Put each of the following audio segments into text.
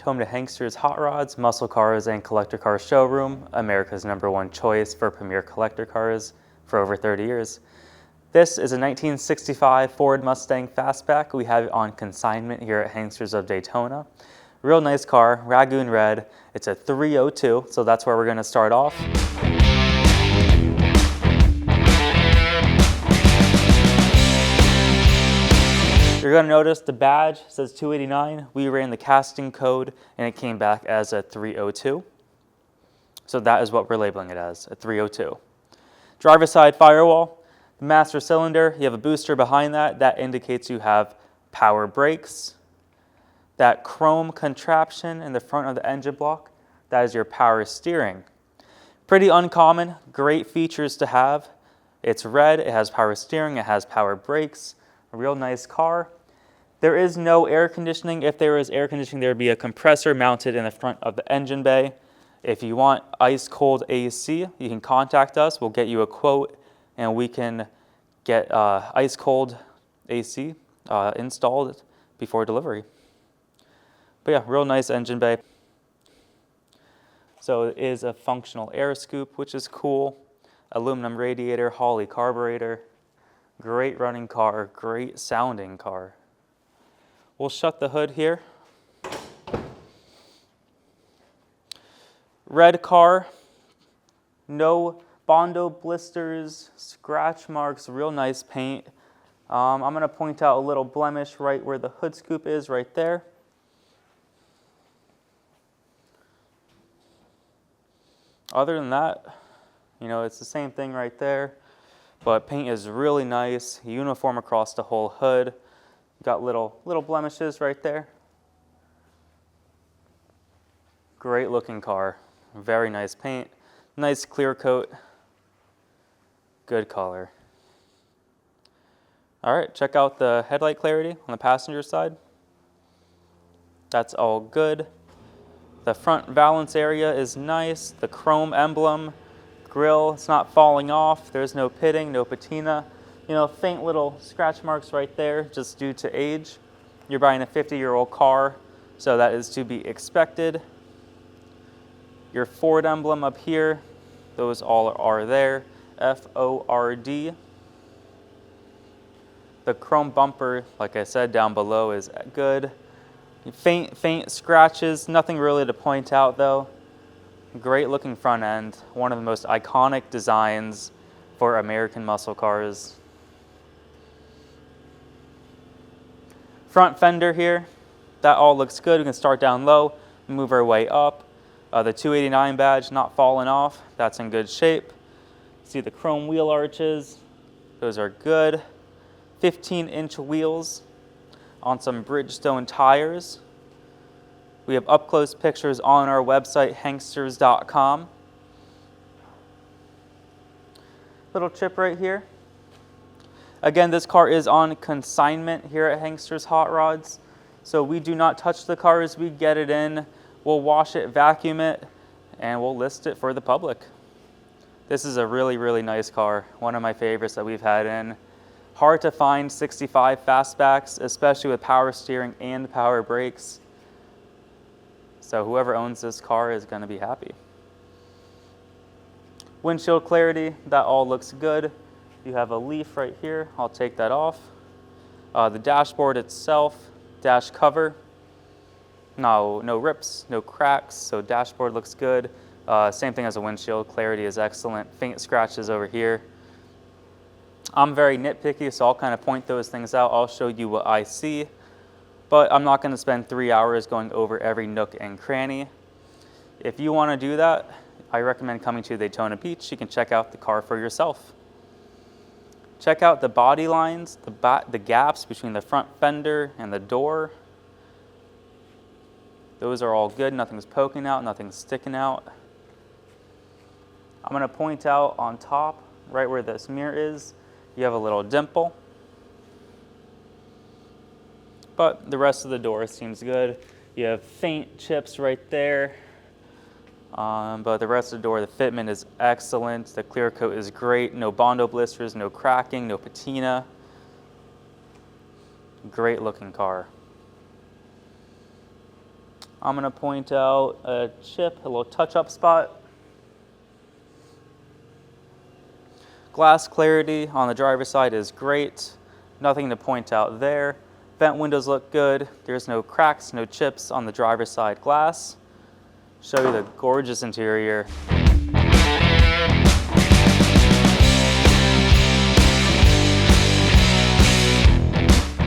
home to Hanksters Hot Rods, Muscle Cars, and Collector Cars Showroom, America's #1 choice for premier collector cars for over 30 years. This is a 1965 Ford Mustang Fastback. We have it on consignment here at Hanksters of Daytona. Real nice car, Ragoon Red. It's a 302, so that's where we're going to start off. You're going to notice the badge says 289. We ran the casting code and it came back as a 302. So that is what we're labeling it as, a 302. Driver's side firewall, the master cylinder, you have a booster behind that. That indicates you have power brakes. That chrome contraption in the front of the engine block, that is your power steering. Pretty uncommon, great features to have. It's red, it has power steering, it has power brakes. A real nice car. There is no air conditioning. If there was air conditioning, there would be a compressor mounted in the front of the engine bay. If you want ice cold AC, you can contact us. We'll get you a quote and we can get ice cold AC installed before delivery. But yeah, real nice engine bay. So it is a functional air scoop, which is cool. Aluminum radiator, Holley carburetor. Great running car, great sounding car. We'll shut the hood here. Red car, no Bondo blisters, scratch marks, real nice paint. I'm going to point out a little blemish right where the hood scoop is, right there. Other than that, it's the same thing right there. But paint is really nice, uniform across the whole hood. Got little blemishes right there. Great looking car, very nice paint, nice clear coat, good color. All right, check out the headlight clarity on the passenger side. That's all good. The front valance area is nice, the chrome emblem. Grill, it's not falling off. There's no pitting, no patina. Faint little scratch marks right there just due to age. You're buying a 50-year-old car, so that is to be expected. Your Ford emblem up here, those all are there. F-O-R-D. The chrome bumper, like I said, down below is good. Faint scratches, nothing really to point out though. Great looking front end, one of the most iconic designs for American muscle cars. Front fender here, that all looks good. We can start down low, move our way up. The 289 badge not falling off, that's in good shape. See the chrome wheel arches, those are good. 15-inch wheels on some Bridgestone tires. We have up-close pictures on our website, hanksters.com. Little chip right here. Again, this car is on consignment here at Hanksters Hot Rods. So we do not touch the cars, we get it in, we'll wash it, vacuum it, and we'll list it for the public. This is a really, really nice car. One of my favorites that we've had in. Hard to find 65 fastbacks, especially with power steering and power brakes. So whoever owns this car is going to be happy. Windshield clarity, that all looks good. You have a leaf right here. I'll take that off. The dashboard itself, dash cover, no rips, no cracks, so dashboard looks good. Same thing as a windshield, clarity is excellent. Faint scratches over here. I'm very nitpicky, so I'll kind of point those things out. I'll show you what I see. But I'm not going to spend 3 hours going over every nook and cranny. If you want to do that, I recommend coming to Daytona Beach. You can check out the car for yourself. Check out the body lines, the gaps between the front fender and the door. Those are all good. Nothing's poking out, nothing's sticking out. I'm going to point out on top, right where this mirror is, you have a little dimple. But the rest of the door seems good. You have faint chips right there. But the rest of the door, the fitment is excellent. The clear coat is great. No Bondo blisters, no cracking, no patina. Great looking car. I'm going to point out a chip, a little touch-up spot. Glass clarity on the driver's side is great. Nothing to point out there. Vent windows look good. There's no cracks, no chips on the driver's side glass. Show you the gorgeous interior.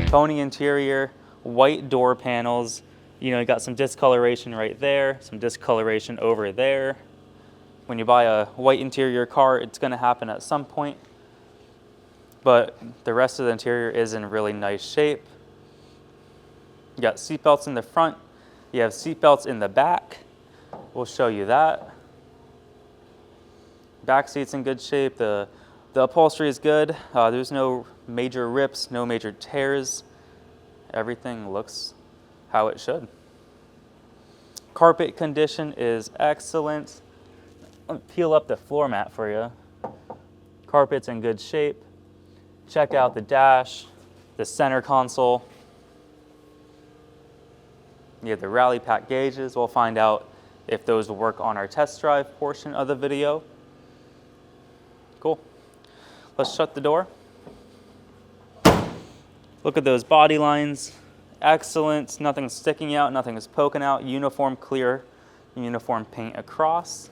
Pony interior, white door panels. You know, you got some discoloration right there, some discoloration over there. When you buy a white interior car, it's going to happen at some point. But the rest of the interior is in really nice shape. You got seatbelts in the front. You have seatbelts in the back. We'll show you that. Back seat's in good shape. The upholstery is good. There's no major rips, no major tears. Everything looks how it should. Carpet condition is excellent. Let me peel up the floor mat for you. Carpet's in good shape. Check out the dash, the center console. You have the rally pack gauges. We'll find out if those will work on our test drive portion of the video. Cool. Let's shut the door. Look at those body lines. Excellent. Nothing's sticking out, nothing is poking out. Uniform clear, uniform paint across.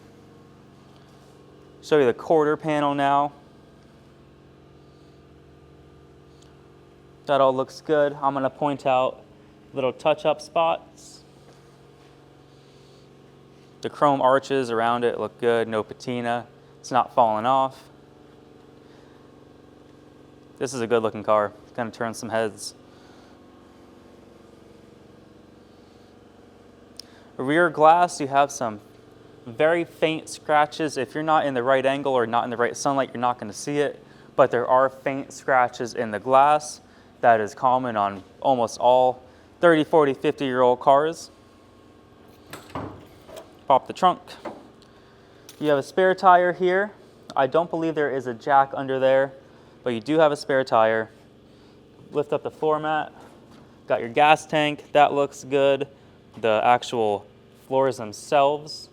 Show you the quarter panel now. That all looks good. I'm going to point out little touch-up spots. The chrome arches around it look good, no patina. It's not falling off. This is a good looking car. It's going to turn some heads. Rear glass, you have some very faint scratches. If you're not in the right angle or not in the right sunlight, you're not going to see it. But there are faint scratches in the glass. That is common on almost all 30, 40, 50-year-old cars. Pop the trunk. You have a spare tire here. I don't believe there is a jack under there, but you do have a spare tire. Lift up the floor mat. Got your gas tank. That looks good. The actual floors themselves,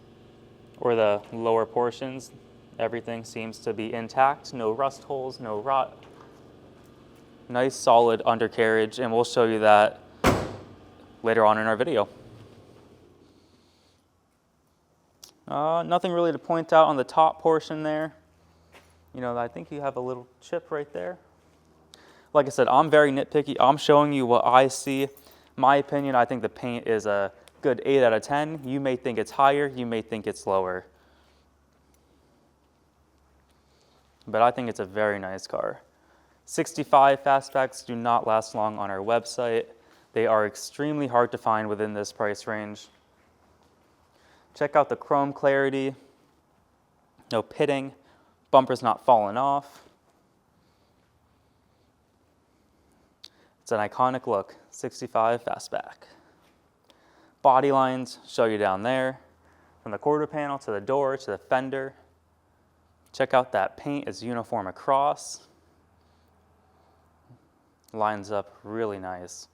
or the lower portions, everything seems to be intact. No rust holes, no rot. Nice solid undercarriage, and we'll show you that later on in our video. Nothing really to point out on the top portion there. You know, I think you have a little chip right there. Like I said, I'm very nitpicky. I'm showing you what I see. My opinion, I think the paint is a good 8 out of 10. You may think it's higher, you may think it's lower. But I think it's a very nice car. 65 Fastbacks do not last long on our website. They are extremely hard to find within this price range. Check out the chrome clarity. No pitting. Bumper's not falling off. It's an iconic look. 65 Fastback. Body lines, show you down there. From the quarter panel to the door to the fender. Check out that paint is uniform across. Lines up really nice.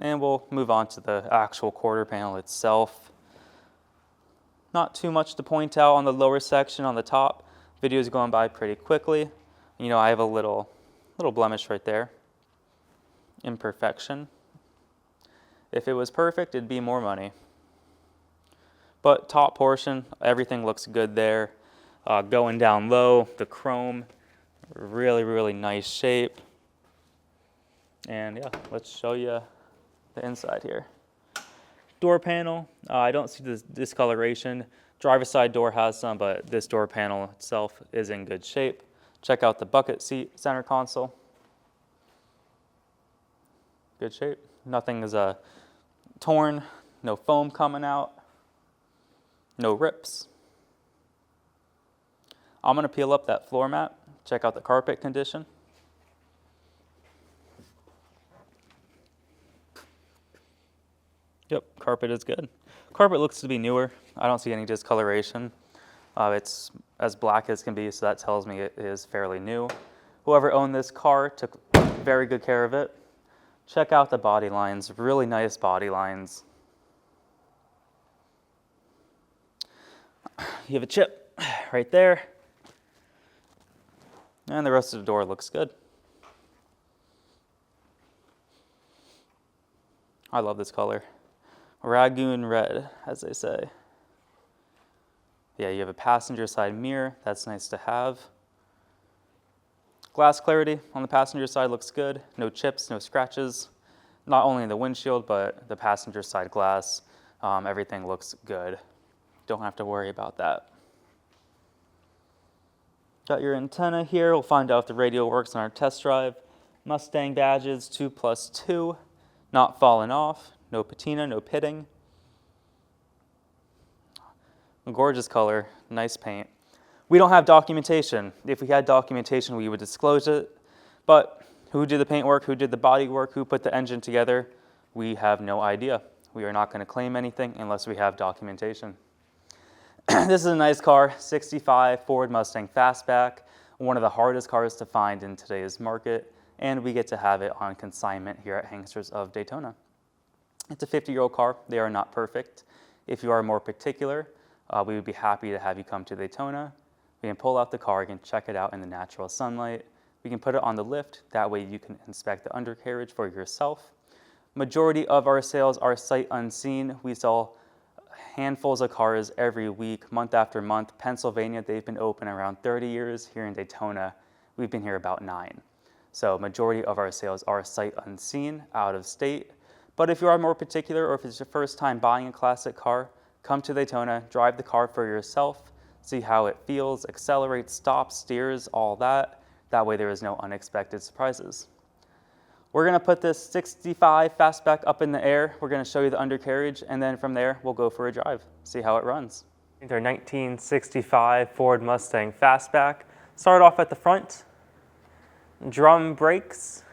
And we'll move on to the actual quarter panel itself. Not too much to point out on the lower section on the top. Video is going by pretty quickly. You know, I have a little blemish right there. Imperfection. If it was perfect, it'd be more money. But top portion, everything looks good there. Going down low, the chrome, really, really nice shape. And yeah, let's show you the inside here. Door panel, I don't see the discoloration. Driver's side door has some, but this door panel itself is in good shape. Check out the bucket seat center console. Good shape. Nothing is torn, no foam coming out, no rips. I'm going to peel up that floor mat, check out the carpet condition. Yep, carpet is good. Carpet looks to be newer. I don't see any discoloration. It's as black as can be, so that tells me it is fairly new. Whoever owned this car took very good care of it. Check out the body lines, really nice body lines. you have a chip right there. And the rest of the door looks good. I love this color. Ragoon red, as they say. Yeah, you have a passenger side mirror. That's nice to have. Glass clarity on the passenger side looks good. No chips, no scratches. Not only in the windshield, but the passenger side glass. Everything looks good. Don't have to worry about that. Got your antenna here. We'll find out if the radio works on our test drive. Mustang badges, 2+2. Not falling off. No patina, no pitting. A gorgeous color, nice paint. We don't have documentation. If we had documentation, we would disclose it. But who did the paint work, who did the body work, who put the engine together, we have no idea. We are not going to claim anything unless we have documentation. This is a nice car, 65 Ford Mustang Fastback, one of the hardest cars to find in today's market, and we get to have it on consignment here at Hanksters of Daytona. It's a 50-year-old car. They are not perfect. If you are more particular, we would be happy to have you come to Daytona. We can pull out the car, you can check it out in the natural sunlight. We can put it on the lift, that way you can inspect the undercarriage for yourself. Majority of our sales are sight unseen. We sell handfuls of cars every week, month after month. Pennsylvania, they've been open around 30 years. Here in Daytona, we've been here about 9. So majority of our sales are sight unseen, out of state. But if you are more particular, or if it's your first time buying a classic car, come to Daytona, drive the car for yourself, see how it feels, accelerates, stops, steers, all that. That way there is no unexpected surprises. We're going to put this 65 Fastback up in the air. We're going to show you the undercarriage, and then from there, we'll go for a drive, see how it runs. Our 1965 Ford Mustang Fastback. Start off at the front. Drum brakes.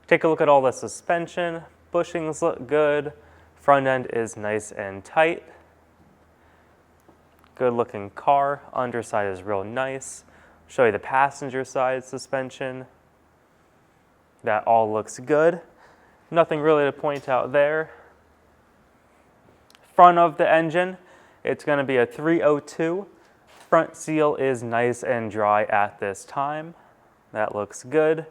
Take a look at all the suspension. Bushings look good. Front end is nice and tight. Good looking car. Underside is real nice. Show you the passenger side suspension. That all looks good. Nothing really to point out there. Front of the engine, it's going to be a 302. Front seal is nice and dry at this time. That looks good.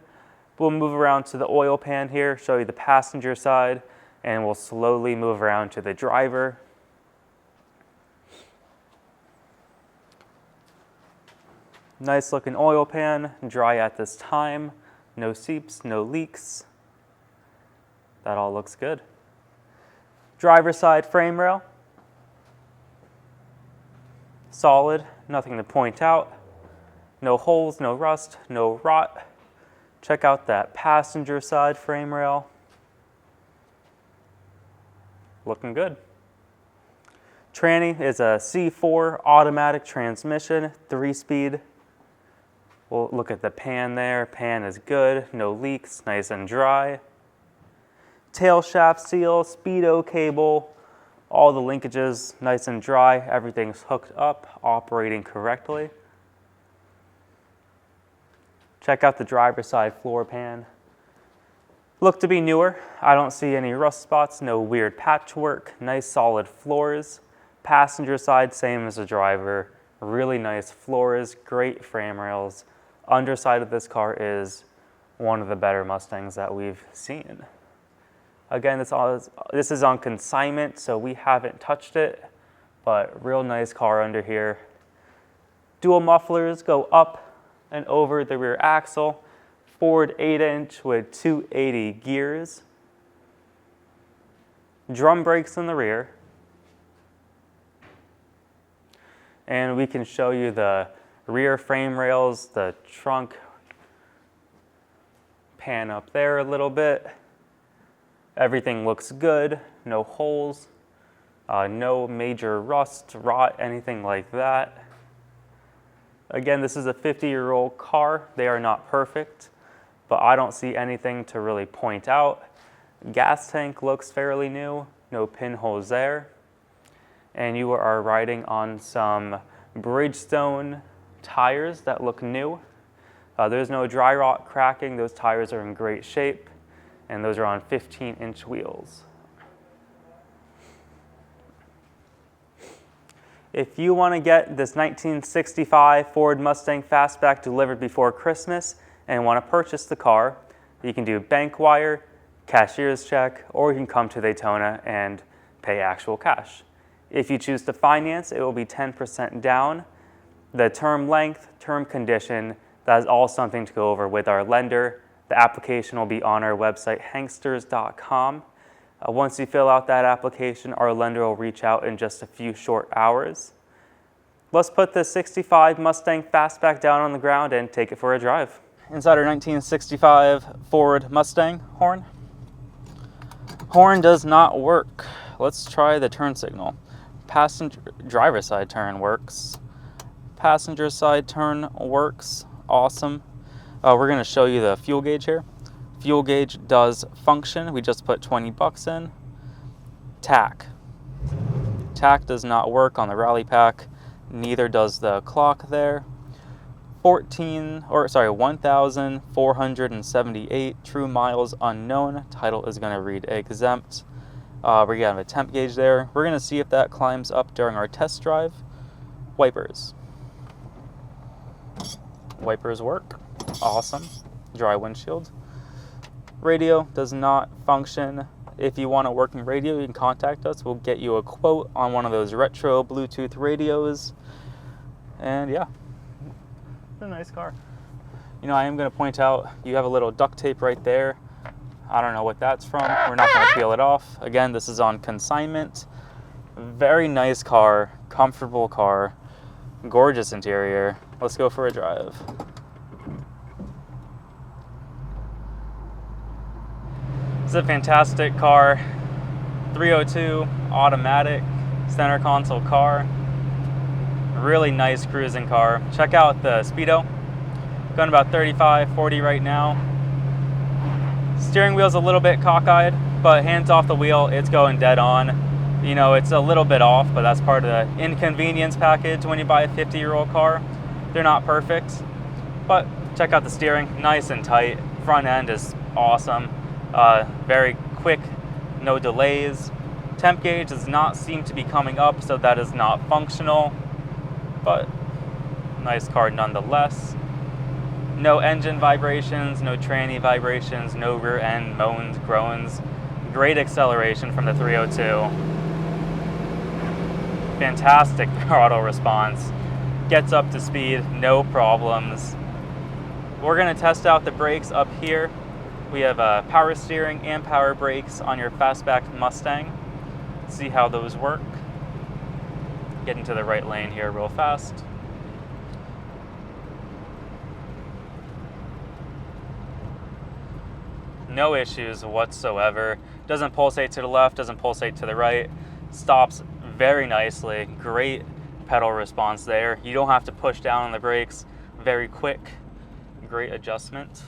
We'll move around to the oil pan here, show you the passenger side, and we'll slowly move around to the driver. Nice looking oil pan, dry at this time. No seeps, no leaks. That all looks good. Driver side frame rail. Solid, nothing to point out. No holes, no rust, no rot. Check out that passenger side frame rail. Looking good. Tranny is a C4 automatic transmission, 3-speed. We'll look at the pan there. Pan is good, no leaks, nice and dry. Tail shaft seal, speedo cable, all the linkages nice and dry. Everything's hooked up, operating correctly. Check out the driver's side floor pan. Look to be newer. I don't see any rust spots, no weird patchwork, nice solid floors. Passenger side, same as the driver. Really nice floors, great frame rails. Underside of this car is one of the better Mustangs that we've seen. Again, this is on consignment, so we haven't touched it, but real nice car under here. Dual mufflers go up and over the rear axle. Ford 8-inch with 280 gears. Drum brakes in the rear. And we can show you the rear frame rails, the trunk, pan up there a little bit. Everything looks good, no holes, no major rust, rot, anything like that. Again, this is a 50-year-old car. They are not perfect, but I don't see anything to really point out. Gas tank looks fairly new, no pinholes there. And you are riding on some Bridgestone tires that look new. There's no dry rot cracking. Those tires are in great shape, and those are on 15-inch wheels. If you want to get this 1965 Ford Mustang Fastback delivered before Christmas and want to purchase the car, you can do bank wire, cashier's check, or you can come to Daytona and pay actual cash. If you choose to finance, it will be 10% down. The term length, term condition, that is all something to go over with our lender. The application will be on our website, Hanksters.com. Once you fill out that application, our lender will reach out in just a few short hours. Let's put the 65 Mustang Fastback down on the ground and take it for a drive. Inside our 1965 Ford Mustang horn. Horn does not work. Let's try the turn signal. Passenger driver side turn works. Passenger side turn works. Awesome. We're going to show you the fuel gauge here. Fuel gauge does function. We just put 20 bucks in. Tack. Tack does not work on the rally pack. Neither does the clock there. 1,478 true miles unknown. Title is going to read exempt. We're going to have a temp gauge there. We're going to see if that climbs up during our test drive. Wipers. Wipers work. Awesome. Dry windshield. Radio does not function. If you want a working radio, you can contact us. We'll get you a quote on one of those retro Bluetooth radios. And yeah, it's a nice car. You know, I am going to point out you have a little duct tape right there. I don't know what that's from. We're not going to peel it off. Again, this is on consignment. Very nice car, comfortable car, gorgeous interior. Let's go for a drive. This is a fantastic car. 302 automatic center console car. Really nice cruising car. Check out the speedo. Going about 35, 40 right now. Steering wheel's a little bit cockeyed, but hands off the wheel, it's going dead on. You know, it's a little bit off, but that's part of the inconvenience package when you buy a 50-year-old car. They're not perfect, but check out the steering, nice and tight. Front end is awesome. Very quick, no delays. Temp gauge does not seem to be coming up, so that is not functional, but nice car nonetheless. No engine vibrations, no tranny vibrations, no rear end moans, groans. Great acceleration from the 302. Fantastic throttle response. Gets up to speed, no problems. We're going to test out the brakes up here. We have power steering and power brakes on your Fastback Mustang. See how those work. Get into the right lane here real fast. No issues whatsoever. Doesn't pulsate to the left, doesn't pulsate to the right. Stops very nicely. Great pedal response there. You don't have to push down on the brakes. Very quick. Great adjustment.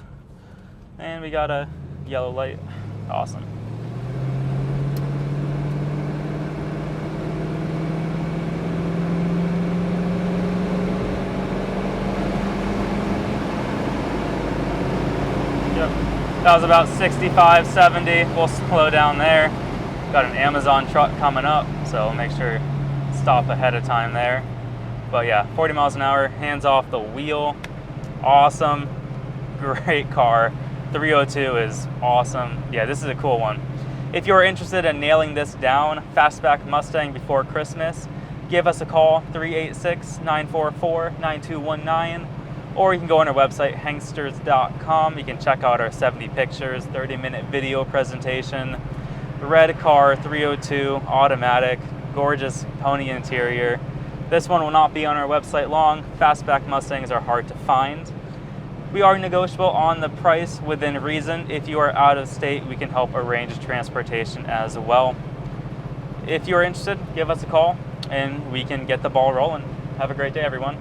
And we got a yellow light. Awesome. Yep. That was about 65, 70. We'll slow down there. Got an Amazon truck coming up, so make sure stop ahead of time there. But yeah, 40 miles an hour, hands off the wheel. Awesome. Great car. 302 is awesome. Yeah, this is a cool one. If you're interested in nailing this down, Fastback Mustang before Christmas, give us a call, 386-944-9219, or you can go on our website, Hanksters.com. You can check out our 70 pictures, 30-minute video presentation. Red car, 302, automatic, gorgeous pony interior. This one will not be on our website long. Fastback Mustangs are hard to find. We are negotiable on the price within reason. If you are out of state, we can help arrange transportation as well. If you're interested, give us a call and we can get the ball rolling. Have a great day, everyone.